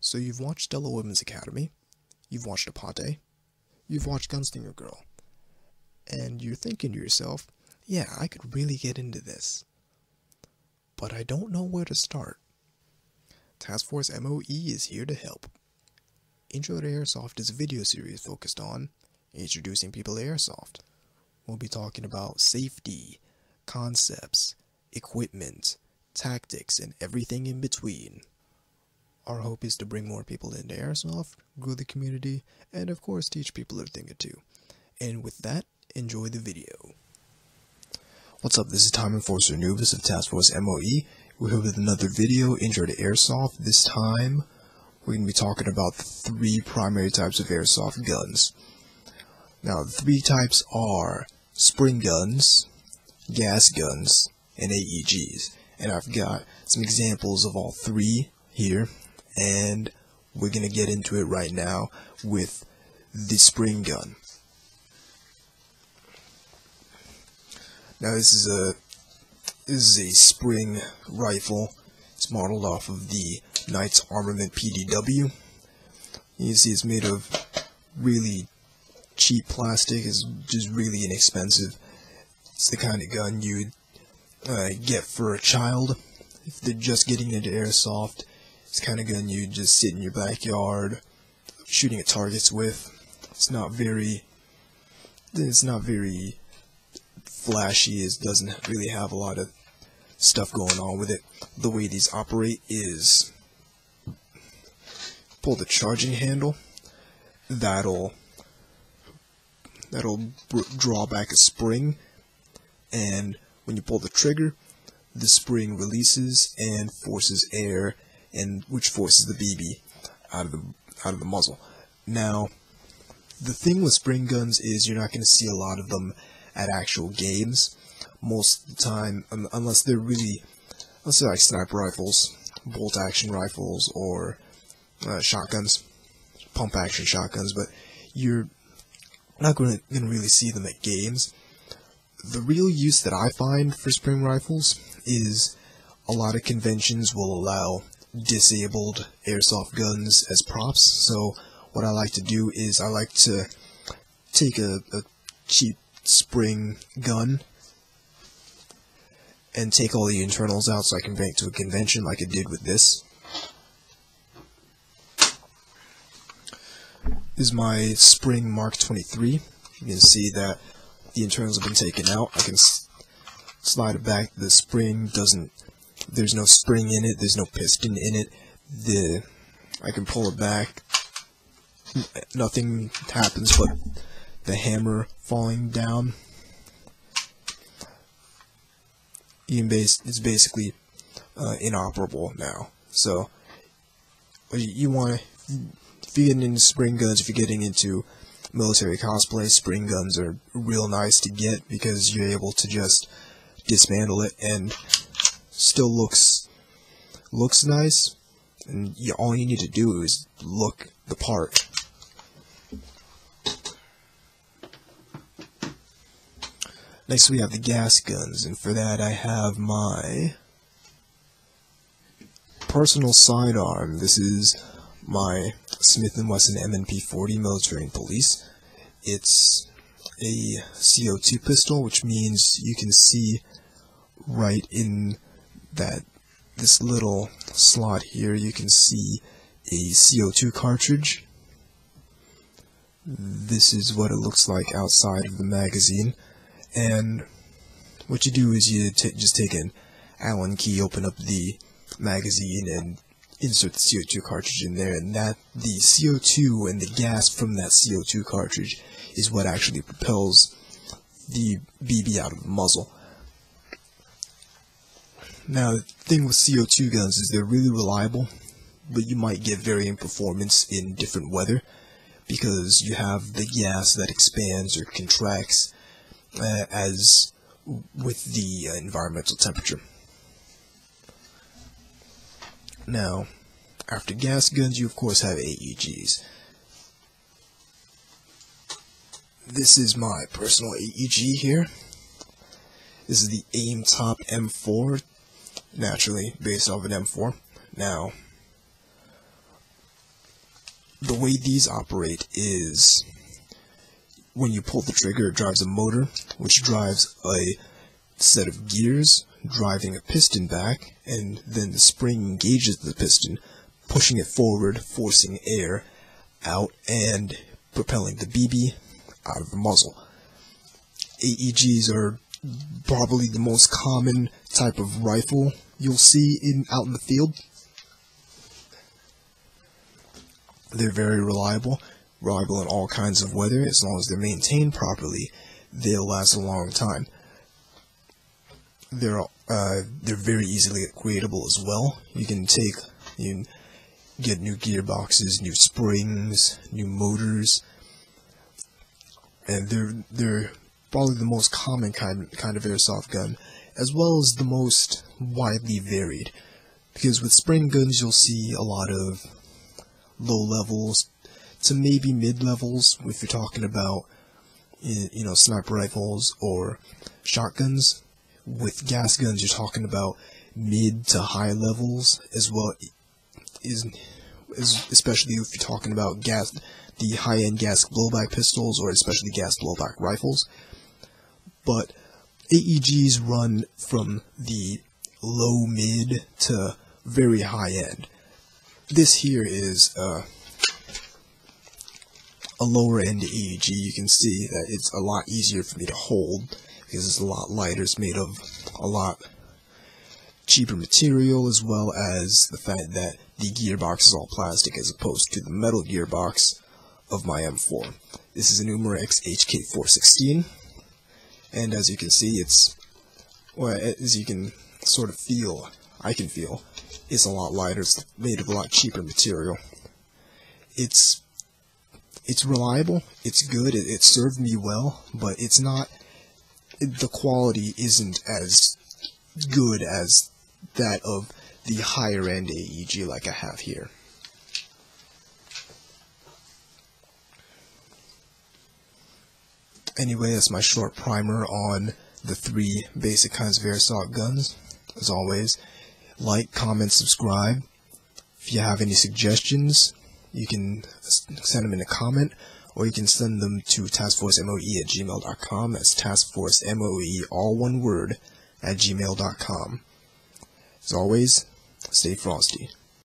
So you've watched Stella Women's Academy, you've watched Apate, you've watched Gunslinger Girl, and you're thinking to yourself, yeah, I could really get into this, but I don't know where to start. Taskforce M.O.E. is here to help. Intro to Airsoft is a video series focused on introducing people to Airsoft. We'll be talking about safety, concepts, equipment, tactics, and everything in between. Our hope is to bring more people into Airsoft, grow the community, and of course teach people a thing or two. And with that, enjoy the video. What's up, this is Time Enforcer Anubis of Taskforce M.O.E. We're here with another video, Intro to Airsoft. This time, we're going to be talking about the three primary types of Airsoft guns. Now, the three types are spring guns, gas guns, and AEGs. And I've got some examples of all three here, and we're going to get into it right now with the spring gun. Now this is a spring rifle. It's modeled off of the Knights Armament PDW. You can see it's made of really cheap plastic. It's just really inexpensive. It's the kind of gun you'd get for a child if they're just getting into Airsoft. It's the kind of gun you just sit in your backyard shooting at targets with. It's not very flashy. It doesn't really have a lot of stuff going on with it. The way these operate is pull the charging handle. That'll draw back a spring, and when you pull the trigger, the spring releases and forces air, and which forces the BB out of the muzzle. Now, the thing with spring guns is you're not going to see a lot of them at actual games most of the time, unless they're like sniper rifles, bolt action rifles, or shotguns, pump action shotguns. But you're not going to really see them at games. The real use that I find for spring rifles is a lot of conventions will allow disabled airsoft guns as props. So what I like to do is I like to take a cheap spring gun and take all the internals out so I can bring it to a convention like I did with this. This is my spring Mark 23. You can see that the internals have been taken out. I can slide it back. The spring there's no spring in it, there's no piston in it. I can pull it back. Nothing happens but the hammer falling down. It's basically inoperable now. So you want to, if you're getting into spring guns, if you're getting into military cosplay, spring guns are real nice to get because you're able to just dismantle it and still looks nice, and all you need to do is look the part. Next we have the gas guns, and for that I have my personal sidearm. This is my Smith & Wesson M&P40 Military and Police. It's a CO2 pistol, which means you can see right in this little slot here, you can see a CO2 cartridge. This is what it looks like outside of the magazine. And what you do is you just take an Allen key, open up the magazine, and insert the CO2 cartridge in there, and the CO2 and the gas from that CO2 cartridge is what actually propels the BB out of the muzzle. Now, the thing with CO2 guns is they're really reliable, but you might get varying performance in different weather, because you have the gas that expands or contracts as with the environmental temperature. Now, after gas guns, you of course have AEGs. This is my personal AEG here. This is the Aim Top M4, naturally based off an M4. Now, the way these operate is when you pull the trigger, it drives a motor, which drives a set of gears driving a piston back, and then the spring engages the piston, pushing it forward, forcing air out, and propelling the BB out of the muzzle. AEGs are probably the most common type of rifle you'll see out in the field. They're very reliable in all kinds of weather. As long as they're maintained properly, they'll last a long time. They're very easily upgradable as well. You can get new gearboxes, new springs, new motors, and they're probably the most common kind of airsoft gun, as well as the most widely varied. Because with spring guns, you'll see a lot of low levels to maybe mid levels if you're talking about, you know, sniper rifles or shotguns. With gas guns, you're talking about mid to high levels as well, especially if you're talking about the high-end gas blowback pistols, or especially gas blowback rifles. But AEGs run from the low mid to very high end. This here is a lower end AEG. You can see that it's a lot easier for me to hold because it's a lot lighter. It's made of a lot cheaper material, as well as the fact that the gearbox is all plastic as opposed to the metal gearbox of my M4. This is an Umarex HK416, and as you can see, as you can sort of feel, I can feel, it's a lot lighter. It's made of a lot cheaper material. It's reliable, it's good, it served me well, but it's not, the quality isn't as good as that of the higher end AEG like I have here. Anyway, that's my short primer on the 3 basic kinds of airsoft guns. As always, like, comment, subscribe. If you have any suggestions, you can send them in a comment, or you can send them to taskforcemoe@gmail.com. That's taskforcemoe, all one word, @gmail.com. As always, stay frosty.